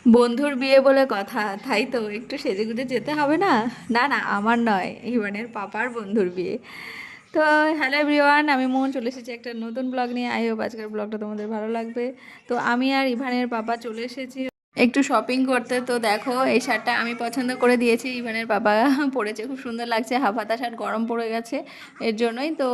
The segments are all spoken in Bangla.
বন্ধুর বিয়ে বলে কথা, তাই তো একটু সেজেগুজে যেতে হবে না? না না, আমার নয়, ইভানের পাপার বন্ধুর বিয়ে। তো হ্যালো এভরিওয়ান, আমি মোহন চলে এসেছি একটা নতুন ব্লগ নিয়ে। আই হোপ আজকের ব্লগটা তোমাদের ভালো লাগবে। তো আমি আর ইভানের পাপা চলে এসেছি একটু শপিং করতে। তো দেখো, এই শার্টটা আমি পছন্দ করে দিয়েছি, ইভানের বাবা পরেছে, খুব সুন্দর লাগছে। হাফ হাতা শার্ট, গরম পড়ে গেছে এর জন্যই তো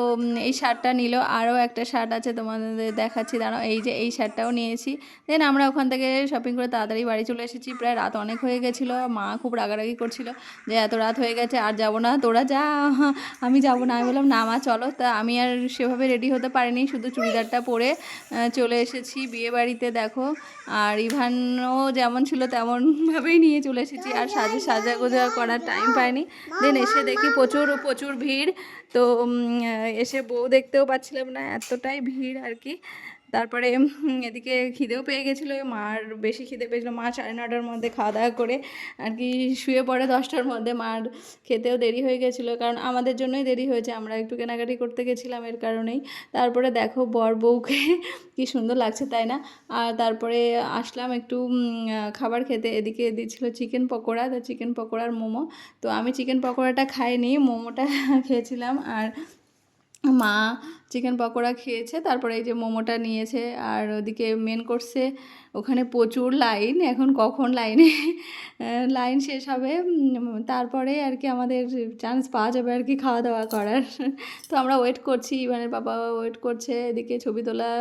এই শার্টটা নিল। আরও একটা শার্ট আছে, তোমাদের দেখাচ্ছি, দাঁড়াও। এই যে এই শার্টটাও নিয়েছি। দেন আমরা ওখান থেকে শপিং করে তাড়াতাড়ি বাড়ি চলে এসেছি। প্রায় রাত অনেক হয়ে গেছিলো। মা খুব রাগারাগি করছিল যে এত রাত হয়ে গেছে, আর যাবো না, তোরা যা, আমি যাবো না। আমি বললাম না মা চলো। তা আমি আর সেভাবে রেডি হতে পারিনি, শুধু চুড়িদারটা পরে চলে এসেছি বিয়ে বাড়িতে, দেখো। আর ইভানও যেমন ছিল তেমনভাবেই নিয়ে চলে এসেছি, আর সাজাগোজা করার টাইম পাইনি। দেন এসে দেখি প্রচুর প্রচুর ভিড়। তো এসে বউ দেখতেও পাচ্ছিলাম না, এতটাই ভিড় আর কি। তারপরে এদিকে খিদেও পেয়ে গেছিলো, মার বেশি খিদে পেয়েছিলো। মা 9:30টার মধ্যে খাওয়া দাওয়া করে আর কি শুয়ে পড়ে 10টার মধ্যে। মার খেতেও দেরি হয়ে গেছিলো, কারণ আমাদের জন্যই দেরি হয়েছে, আমরা একটু কেনাকাটি করতে গেছিলাম এর কারণেই। তারপরে দেখো বর বউকে কি সুন্দর লাগছে, তাই না? আর তারপরে আসলাম একটু খাবার খেতে। এদিকে দিচ্ছিলো চিকেন পকোড়া, তো চিকেন পকোড়ার মোমো। তো আমি চিকেন পকোড়াটা খাইনি, মোমোটা খেয়েছিলাম। আর মা চিকেন পকোড়া খেয়েছে, তারপরে এই যে মোমোটা নিয়েছে। আর ওদিকে মেন কোর্সে ওখানে প্রচুর লাইন, এখন কখন লাইন শেষ হবে তারপরে আর কি আমাদের চান্স পাওয়া যাবে আর কি খাওয়া দাওয়া করার। তো আমরা ওয়েট করছি, ইভানের বাবা ওয়েট করছে, এদিকে ছবি তোলা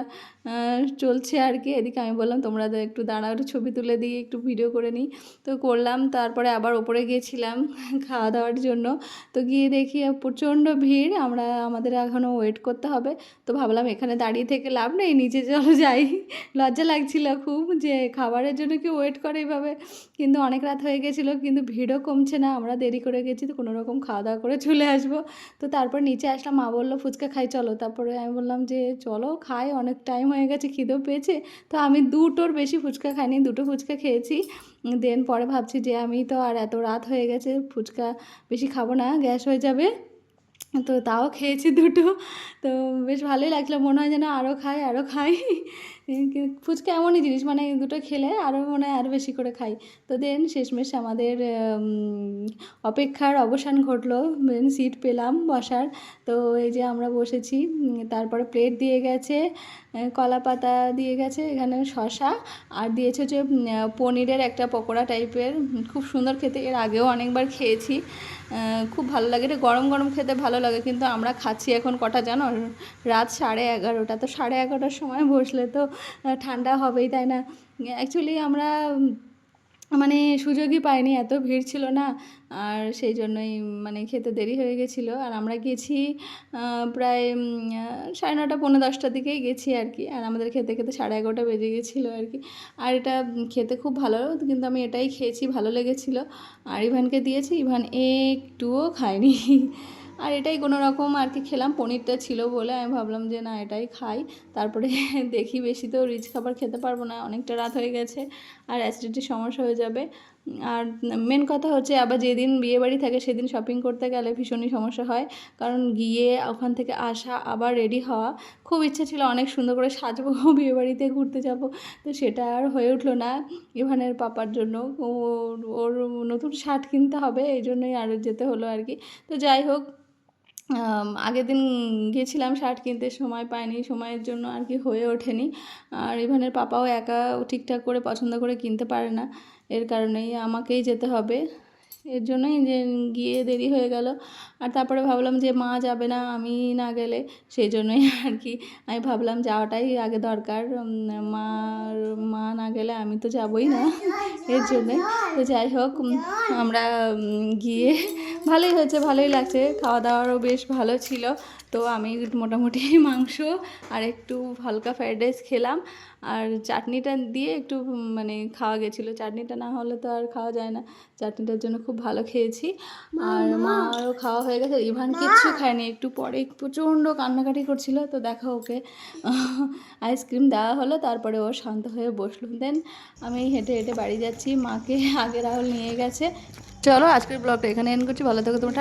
চলছে আর কি। এদিকে আমি বললাম তোমরা একটু দাঁড়াও, একটু ছবি তুলে দিয়ে একটু ভিডিও করে নিই। তো করলাম, তারপরে আবার ওপরে গিয়েছিলাম খাওয়া দাওয়ার জন্য। তো গিয়ে দেখি প্রচণ্ড ভিড়, আমাদের এখনও ওয়েট করতে হবে। তো ভাবলাম এখানে দাঁড়িয়ে থেকে লাভ নেই, নিচে চলো যাই। লজ্জা লাগছিল খুব যে খাবারের জন্য কি ওয়েট করে এইভাবে। কিন্তু অনেক রাত হয়ে গেছিলো, কিন্তু ভিড়ও কমছে না, আমরা দেরি করে গেছি, তো কোনো রকম খাওয়া দাওয়া করে চলে আসবো। তো তারপর নিচে আসলাম, মা বললো ফুচকা খাই চলো। তারপরে আমি বললাম যে চলো খাই, অনেক টাইম হয়ে গেছে, খিদেও পেয়েছে। তো আমি 2টোর বেশি ফুচকা খাইনি, 2টো ফুচকা খেয়েছি। দেন পরে ভাবছি যে আমি তো আর এত রাত হয়ে গেছে, ফুচকা বেশি খাবো না, গ্যাস হয়ে যাবে। তো তাও খেয়েছি 2টো। তো বেশ ভালোই লাগছিলো, মনে হয় যেন আরও খাই আরও খাই। ফুচকা এমনই জিনিস, মানে 2টো খেলে আরও মনে হয় আরও বেশি করে খাই। তো দেন শেষমেশ আমাদের অপেক্ষার অবসান ঘটলো, সিট পেলাম বসার। তো এই যে আমরা বসেছি, তারপরে প্লেট দিয়ে গেছে, কলা পাতা দিয়ে গেছে, এখানে শসা, আর দিয়েছে যে পনিরের একটা পকোড়া টাইপের, খুব সুন্দর খেতে। এর আগেও অনেকবার খেয়েছি, খুব ভালো লাগে। এটা গরম গরম খেতে ভালো লাগে। কিন্তু আমরা খাচ্ছি এখন কটা জানো, রাত 11:30। তো 11:30টার সময় বসলে তো ঠান্ডা হবেই, তাই না? অ্যাকচুয়ালি আমরা মানে সুযোগই পাইনি, এত ভিড় ছিল না। আর সেই জন্যই মানে খেতে দেরি হয়ে গেছিলো। আর আমরা গেছি প্রায় 9:30 10:15টার দিকেই গেছি আর কি। আর আমাদের খেতে খেতে 11:30 বেজে গেছিলো আর কি। আর এটা খেতে খুব ভালো, কিন্তু আমি এটাই খেয়েছি, ভালো লেগেছিলো। আর ইভানকে দিয়েছি, ইভান একটুও খায়নি। আর এটাই কোনো রকম আর কি খেলাম, পনিরটা ছিল বলে আমি ভাবলাম যে না এটাই খাই। তারপরে দেখি বেশি তো রিচ খাবার খেতে পারবো না, অনেকটা রাত হয়ে গেছে, আর অ্যাসিডিটির সমস্যা হয়ে যাবে। আর মেন কথা হচ্ছে আবার যেদিন বিয়েবাড়ি থাকে সেদিন শপিং করতে গেলে ভীষণই সমস্যা হয়, কারণ গিয়ে ওখান থেকে আসা আবার রেডি হওয়া। খুব ইচ্ছে ছিল অনেক সুন্দর করে সাজবো, বিয়েবাড়িতে ঘুরতে যাব, তো সেটা আর হয়ে উঠলো না। ইভানের পাপার জন্য ওর নতুন শার্ট কিনতে হবে, এই জন্যই আর যেতে হলো আর কি। তো যাই হোক, আগের দিন গিয়েছিলাম শার্ট কিনতে, সময় পাইনি, সময়ের জন্য আর কি হয়ে ওঠেনি। আর ইভানের পাপাও একা ঠিকঠাক করে পছন্দ করে কিনতে পারে না, এর কারণেই আমাকেই যেতে হবে। এর জন্যই যে গিয়ে দেরি হয়ে গেল। আর তারপরে ভাবলাম যে মা যাবে না আমি না গেলে, সেই জন্যই আর কি আমি ভাবলাম যাওয়াটাই আগে দরকার। মা না গেলে আমি তো যাবই না, এর জন্যে। তো যাই হোক, আমরা গিয়ে ভালোই হয়েছে, ভালোই লাগছে, খাওয়া দাওয়ারও বেশ ভালো ছিল। তো আমি মোটামুটি মাংস আর একটু হালকা ফ্রাইড রাইস খেলাম, আর চাটনিটা দিয়ে একটু মানে খাওয়া গেছিলো, চাটনিটা না হলে তো আর খাওয়া যায় না। চাটনিটার জন্য খুব ভালো খেয়েছি। আর মারও খাওয়া হয়ে গেছে, ইভান কিচ্ছু খায়নি, একটু পরে প্রচণ্ড কান্নাকাটি করছিল। তো দেখো ওকে আইসক্রিম দেওয়া হলো, তারপরে ও শান্ত হয়ে বসলো। দেন আমি হেঁটে হেঁটে বাড়ি যাচ্ছি, মাকে আগে রাহুল নিয়ে গেছে। চলো আজকের ব্লগটা এখানে এন্ড করছি, ভালো থেকো তোমরা।